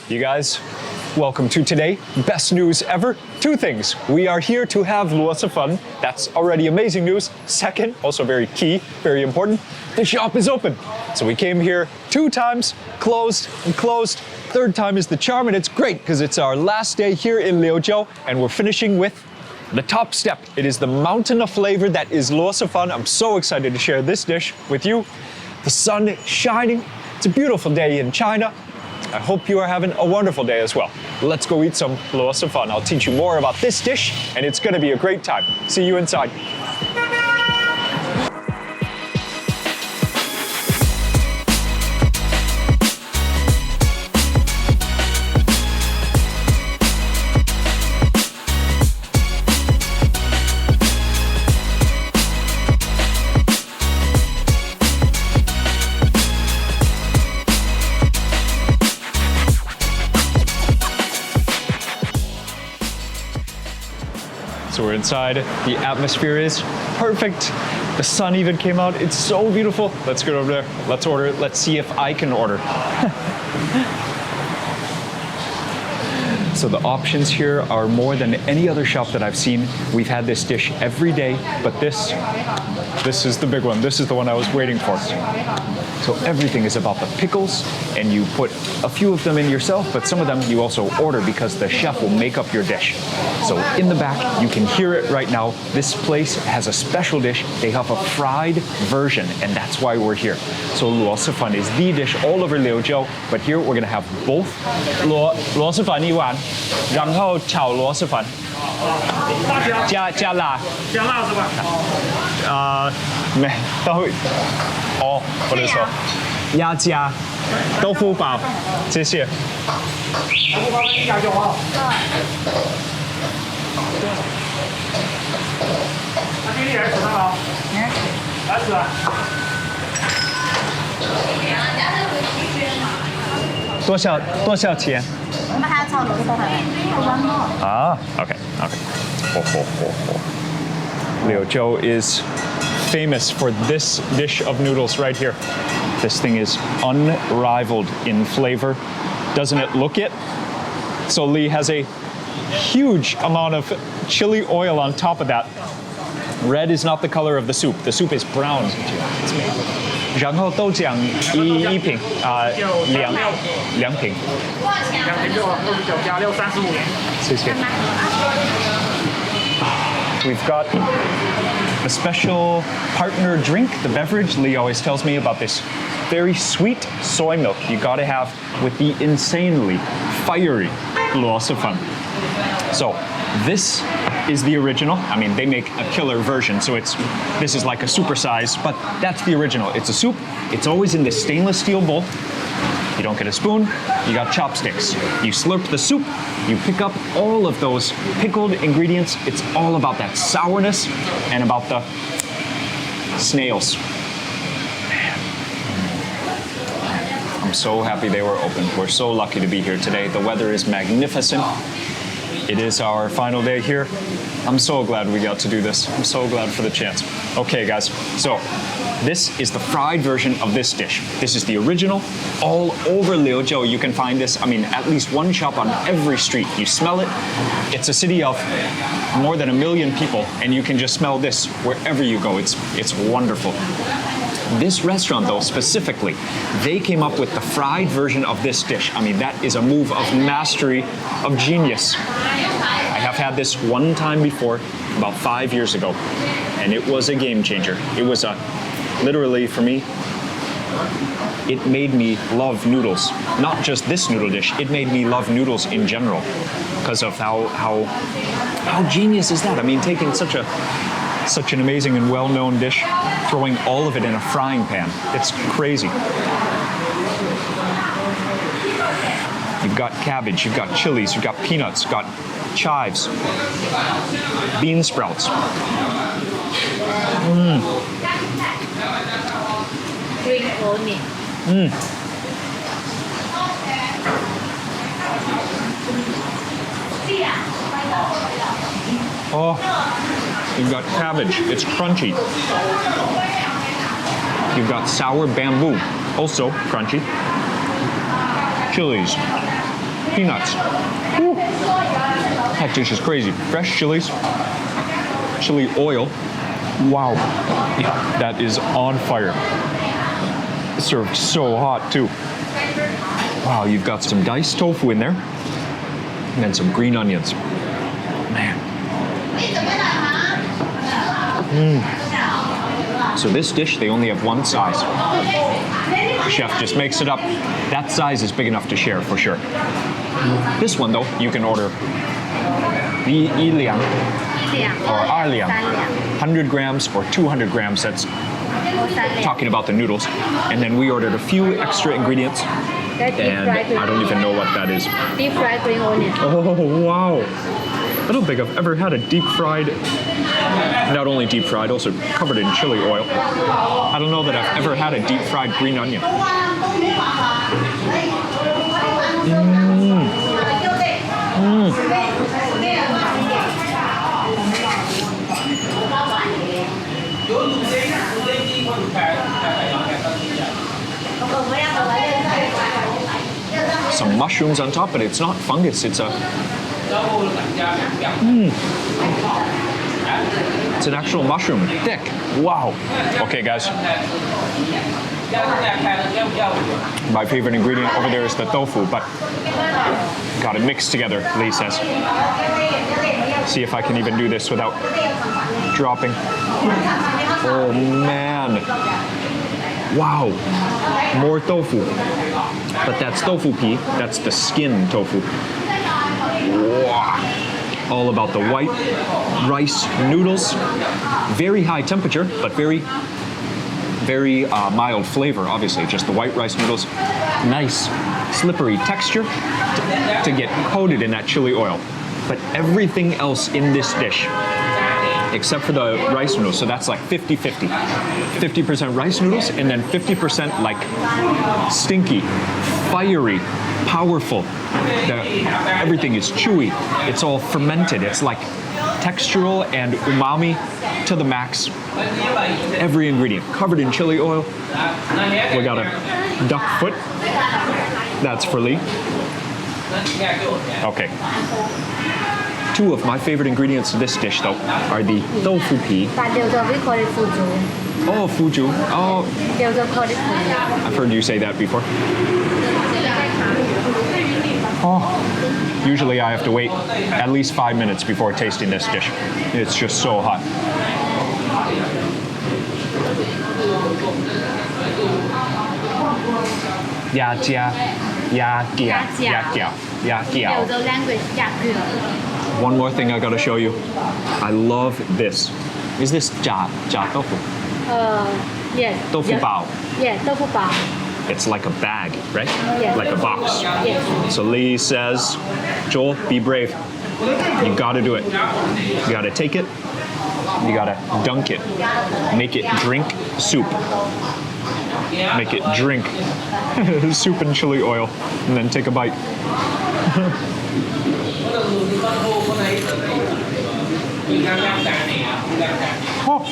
You guys, welcome to today. Best news ever. Two things. We are here to have Luo Si Fen. That's already amazing news. Second, also very key, very important, the shop is open. So we came here 2 times, closed and closed. Third time is the charm, and it's great because it's our last day here in LiuZhou, and we're finishing with the top step. It is the mountain of flavor that is Luo Si Fen. I'm so excited to share this dish with you. The sun is shining. It's a beautiful day in China. I hope you are having a wonderful day as well. Let's go eat some Luo Si Fen. I'll teach you more about this dish, and it's gonna be a great time. See you inside. So we're inside, the atmosphere is perfect. The sun even came out, it's so beautiful. Let's get over there, let's order it. Let's see if I can order. So the options here are more than any other shop that I've seen. We've had this dish every day, but this is the big one. This is the one I was waiting for. So everything is about the pickles, and you put a few of them in yourself, but some of them you also order because the chef will make up your dish. So in the back, you can hear it right now. This place has a special dish. They have a fried version, and that's why we're here. So Luo Si Fen is the dish all over LiuZhou, but here we're gonna have both. Luo Si Fen 1碗，然后炒螺蛳粉，加辣。加辣是吧？没都。哦，我的错。鸭加豆腐煲，谢谢。豆腐煲跟鸭就好。那今天来吃啥了？来吃啊。多少钱？我们还要炒螺蛳粉。啊 ，OK。LiuZhou is famous for this dish of noodles right here. This thing is unrivaled in flavor. Doesn't it look it? So Li has a huge amount of chili oil on top of that. Red is not the color of the soup. The soup is brown. 然后豆浆一瓶两瓶。2瓶就29加6 35元。谢谢。We've got a special partner drink, the beverage. Li always tells me about this very sweet soy milk you gotta have with the insanely fiery Luo Si Fen. So this is the original. I mean, they make a killer version, so this is like a supersize, but that's the original. It's a soup. It's always in this stainless steel bowl. You don't get a spoon, you got chopsticks. You slurp the soup, you pick up all of those pickled ingredients. It's all about that sourness and about the snails. Man. I'm so happy they were open. We're so lucky to be here today. The weather is magnificent. It is our final day here. I'm so glad we got to do this. I'm so glad for the chance. Okay, guys, so this is the fried version of this dish. This is the original. All over LiuZhou, you can find this. I mean, at least one shop on every street. You smell it. It's a city of more than 1 million people, and you can just smell this wherever you go. It's wonderful. This restaurant, though, specifically, they came up with the fried version of this dish. I mean, that is a move of mastery, of genius. I have had this one time before, about 5 years ago, and it was a game changer. It was literally, for me, it made me love noodles. Not just this noodle dish, it made me love noodles in general because of how genius is that? I mean, taking such an amazing and well-known dish, throwing all of it in a frying pan. It's crazy. You've got cabbage, you've got chilies, you've got peanuts, you've got chives, bean sprouts. Green onion. Oh, you've got cabbage. It's crunchy. You've got sour bamboo, also crunchy. Chilies. peanuts. Woo. That dish is crazy. Fresh chilies, chili oil. Wow. Yeah, that is on fire. Served so hot too. Wow, you've got some diced tofu in there. And then some green onions. Man. So this dish, they only have one size. Chef just makes it up. That size is big enough to share for sure. This one though, you can order Yi Liang or Er Liang, 100 grams or 200 grams. That's talking about the noodles. And then we ordered a few extra ingredients. And I don't even know what that is. Deep fried green onion. Oh, wow. I don't think I've ever had a deep fried, not only deep fried, also covered in chili oil. I don't know that I've ever had a deep fried green onion. Some mushrooms on top, but it's not fungus, it's a... It's an actual mushroom, thick. Wow. Okay, guys. My favorite ingredient over there is the tofu, but got it mixed together, Lee says. See if I can even do this without dropping. Oh, man. Wow. More tofu. But that's tofu pea. That's the skin tofu. Wow. All about the white rice noodles. Very high temperature, but very mild flavor, obviously. Just the white rice noodles. Nice, slippery texture to get coated in that chili oil. But everything else in this dish, except for the rice noodles, so that's like 50-50. 50% rice noodles, and then 50% like stinky, fiery, powerful. Everything is chewy. It's all fermented. It's like textural and umami to the max. Every ingredient covered in chili oil. We got a duck foot. That's for Lee. Okay. Two of my favorite ingredients to this dish, though, are the tofu pea. But LiuZhou, we call it fuju. Oh, fuju. Oh, LiuZhou call it fuju. I've heard you say that before. Oh. Usually I have to wait at least 5 minutes before tasting this dish. It's just so hot. Ya jia, ya gia, ya gia, ya gia. LiuZhou language, yaku. One more thing I gotta show you. I love this. Is this jia tofu? Yes. Tofu bao. Yeah, tofu bao. It's like a bag, right? Yes. Like a box. Yes. So Lee says, Joel, be brave. You gotta do it. You gotta take it. You gotta dunk it. Make it drink soup. Make it drink soup and chili oil. And then take a bite. Oh.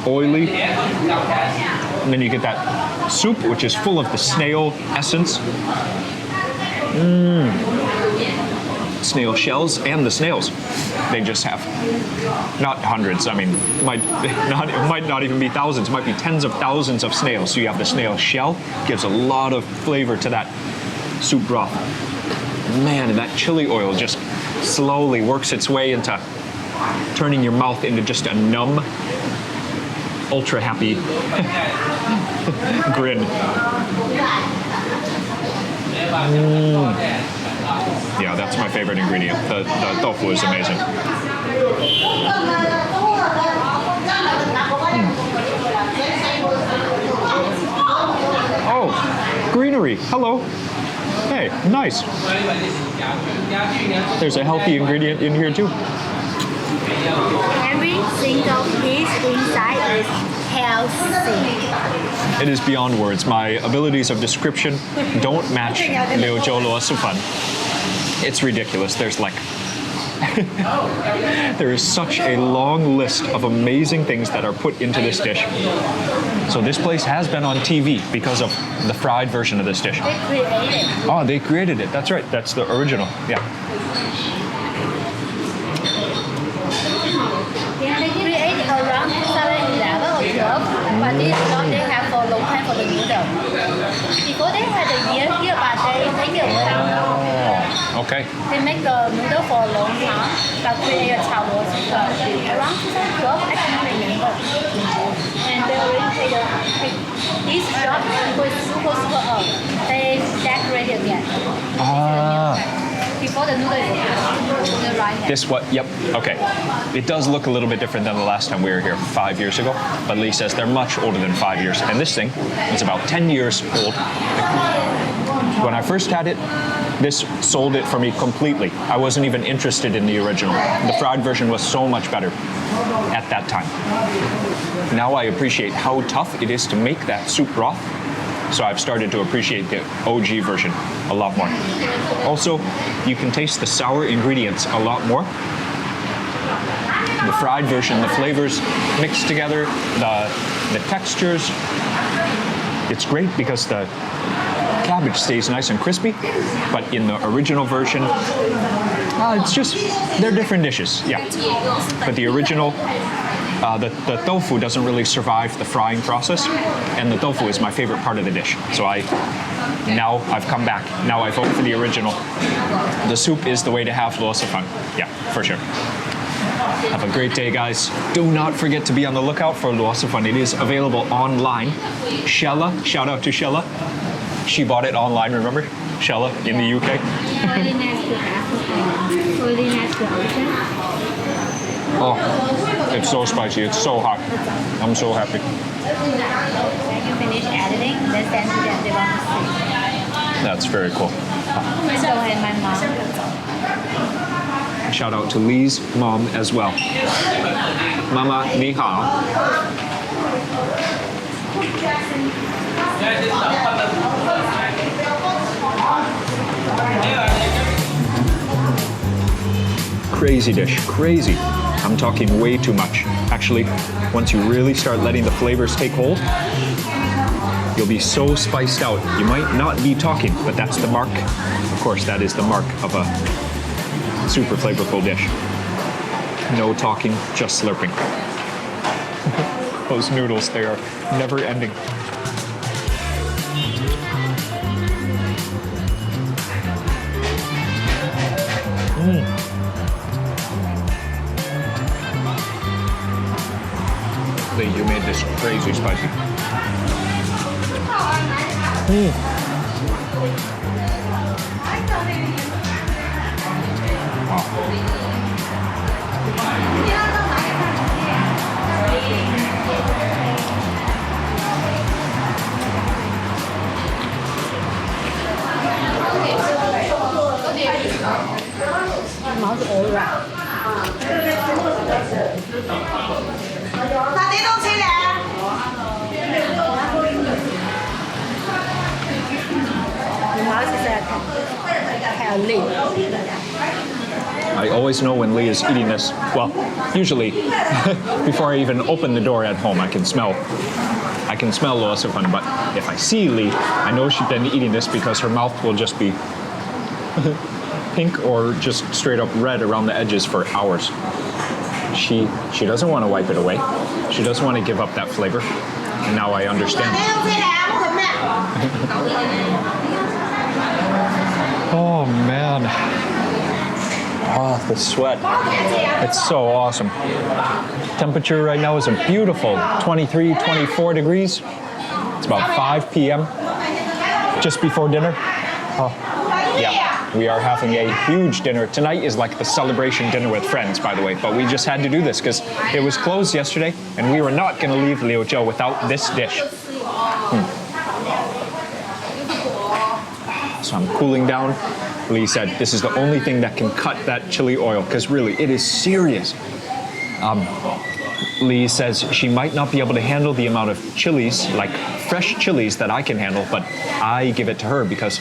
Oily. And then you get that soup, which is full of the snail essence. Snail shells and the snails. They just have not hundreds. I mean, it might not even be thousands. It might be tens of thousands of snails. So you have the snail shell, gives a lot of flavor to that soup broth. Man, and that chili oil just slowly works its way into turning your mouth into just a numb, ultra happy grin. Yeah, that's my favorite ingredient. The tofu is amazing. Oh, greenery. Hello. Hey, nice. There's a healthy ingredient in here too. Every single piece inside is healthy. It is beyond words. My abilities of description don't match LiuZhou Luo Si Fen. It's ridiculous. There's like There is such a long list of amazing things that are put into this dish. So this place has been on TV because of the fried version of this dish. They created. Oh, they created it. That's right. That's the original. Yeah. Yeah, they created around 2011 or 12, but this job they have for a long time for the noodle. Before they had a year here, but they take it away. Oh, okay. They make the noodle for a long time, but create a tower around 2012, I can't remember. And they already take this job was super old. They decorate it again. Before the noodle is the right hand. This what? Yep. Okay. It does look a little bit different than the last time we were here 5 years ago, but Lee says they're much older than 5 years. And this thing is about 10 years old. When I first had it, this sold it for me completely. I wasn't even interested in the original. The fried version was so much better at that time. Now I appreciate how tough it is to make that soup broth. So I've started to appreciate the OG version a lot more. Also, you can taste the sour ingredients a lot more. The fried version, the flavors mixed together, the textures. It's great because the cabbage stays nice and crispy, but in the original version, it's just, they're different dishes, yeah. But the original, the tofu doesn't really survive the frying process, and the tofu is my favorite part of the dish. So now I've come back. Now I vote for the original. The soup is the way to have Luo Si Fen. Yeah, for sure. Have a great day, guys. Do not forget to be on the lookout for Luo Si Fen. It is available online. Shella, shout out to Shella. She bought it online, remember? Shella in the UK. Really nice to have. Really nice to open. Oh, it's so spicy. It's so hot. I'm so happy. When you finish editing, then send to them. They want to see. That's very cool. So and my mom. Shout out to Lee's mom as well. Mama, ni hao. Crazy dish, crazy. I'm talking way too much. Actually, once you really start letting the flavors take hold, you'll be so spiced out. You might not be talking, but that's the mark. Of course, that is the mark of a super flavorful dish. No talking, just slurping. Those noodles, they are never ending. Lee, you made this crazy spicy. I always know when Lee is eating this. Well, usually before I even open the door at home, I can smell Luo Si Fen, but if I see Lee, I know she's been eating this because her mouth will just be pink or just straight up red around the edges for hours. She doesn't want to wipe it away. She doesn't want to give up that flavor. And now I understand. Oh man. Oh, the sweat. It's so awesome. Temperature right now is a beautiful 23, 24 degrees. It's about 5 p.m. just before dinner. Oh, yeah, we are having a huge dinner. Tonight is like the celebration dinner with friends, by the way, but we just had to do this because it was closed yesterday and we were not going to leave LiuZhou without this dish. So I'm cooling down. Lee said this is the only thing that can cut that chili oil because really it is serious. Lee says she might not be able to handle the amount of chilies, like fresh chilies that I can handle, but I give it to her because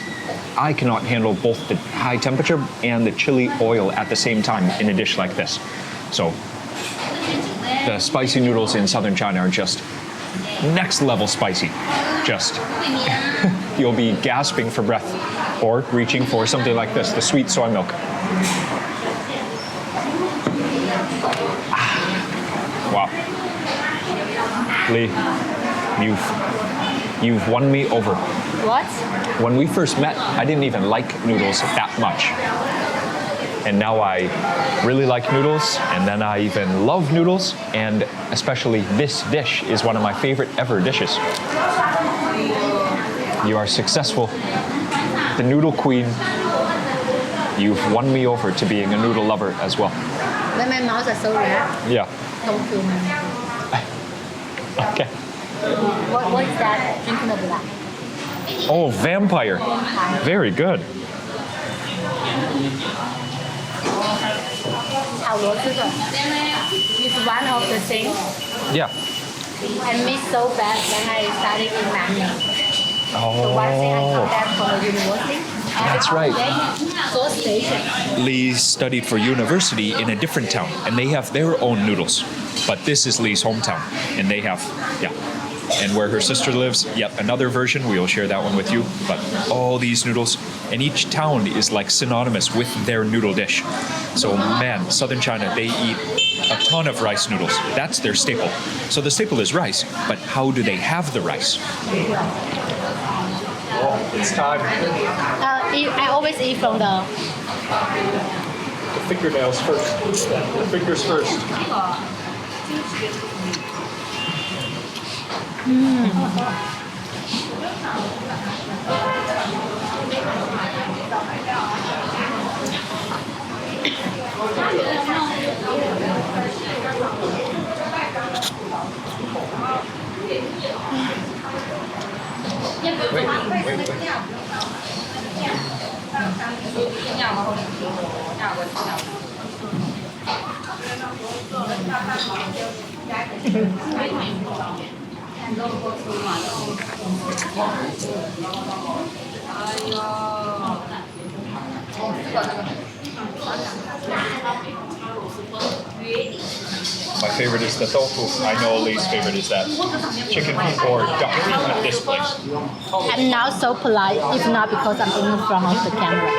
I cannot handle both the high temperature and the chili oil at the same time in a dish like this. So the spicy noodles in southern China are just next level spicy. Just, you'll be gasping for breath or reaching for something like this, the sweet soy milk. Wow. Li, you've won me over. What? When we first met, I didn't even like noodles that much. And now I really like noodles, and then I even love noodles, and especially this dish is one of my favorite ever dishes. You are successful. The noodle queen. You've won me over to being a noodle lover as well. When my mouth is so red, Yeah. don't kill me. Okay. What is that? Drinking the blood. Oh, vampire. Very good. 炒螺蛳粉 is one of the things Yeah. I miss so bad when I studied in Manning. The one thing I come back from the university. That's right. So station. Lee studied for university in a different town, and they have their own noodles. But this is Lee's hometown, and they have, yeah. And where her sister lives, yep, another version. We will share that one with you. But all these noodles, and each town is like synonymous with their noodle dish. So man, southern China, they eat a ton of rice noodles. That's their staple. So the staple is rice, but how do they have the rice? Oh, it's time. I always eat from the Fingernails first. The fingers first. My favorite is the tofu. I know Lee's favorite is that chicken feet or duck feet at this place. I'm now so polite, if not because I'm in front of the camera.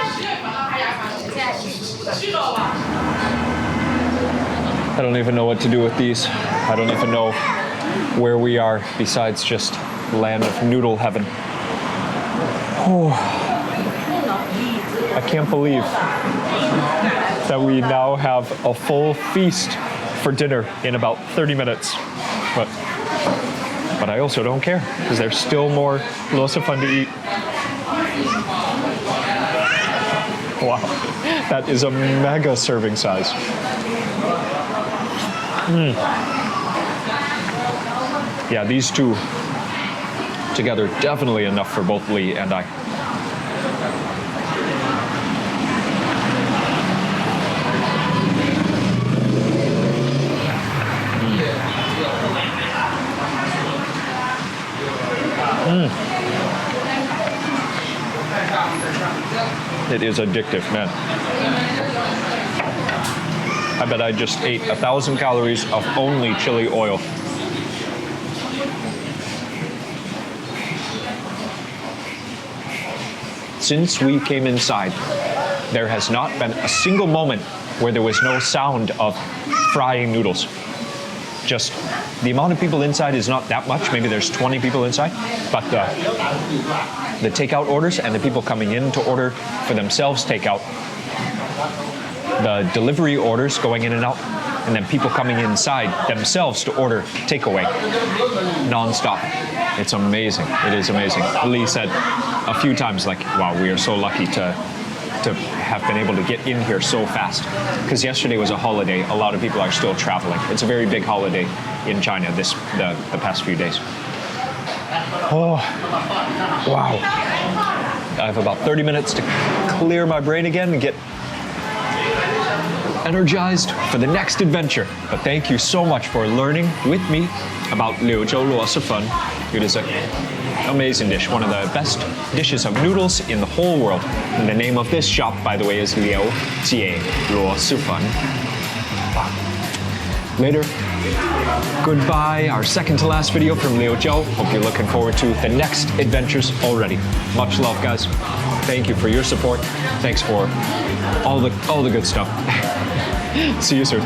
I don't even know what to do with these. I don't even know where we are besides just land of noodle heaven. Oh, I can't believe that we now have a full feast for dinner in about 30 minutes. But I also don't care because there's still more Luo Si Fen to eat. Wow, that is a mega serving size. Yeah, these two together definitely enough for both Lee and I. It is addictive, man. I bet I just ate 1,000 calories of only chili oil. Since we came inside, there has not been a single moment where there was no sound of frying noodles. Just the amount of people inside is not that much. Maybe there's 20 people inside, but the takeout orders and the people coming in to order for themselves takeout, the delivery orders going in and out, and then people coming inside themselves to order takeaway non-stop. It's amazing. It is amazing. Lee said a few times, like, wow, we are so lucky to have been able to get in here so fast. Because yesterday was a holiday. A lot of people are still traveling. It's a very big holiday in China the past few days. Oh, wow. I have about 30 minutes to clear my brain again and get energized for the next adventure. But thank you so much for learning with me about LiuZhou Luo Si Fen. It is a Amazing dish, one of the best dishes of noodles in the whole world. And the name of this shop, by the way, is LiuZhou, Luo Si Fen. Later. Goodbye, our second to last video from LiuZhou. Hope you're looking forward to the next adventures already. Much love, guys. Thank you for your support. Thanks for all the good stuff. See you soon.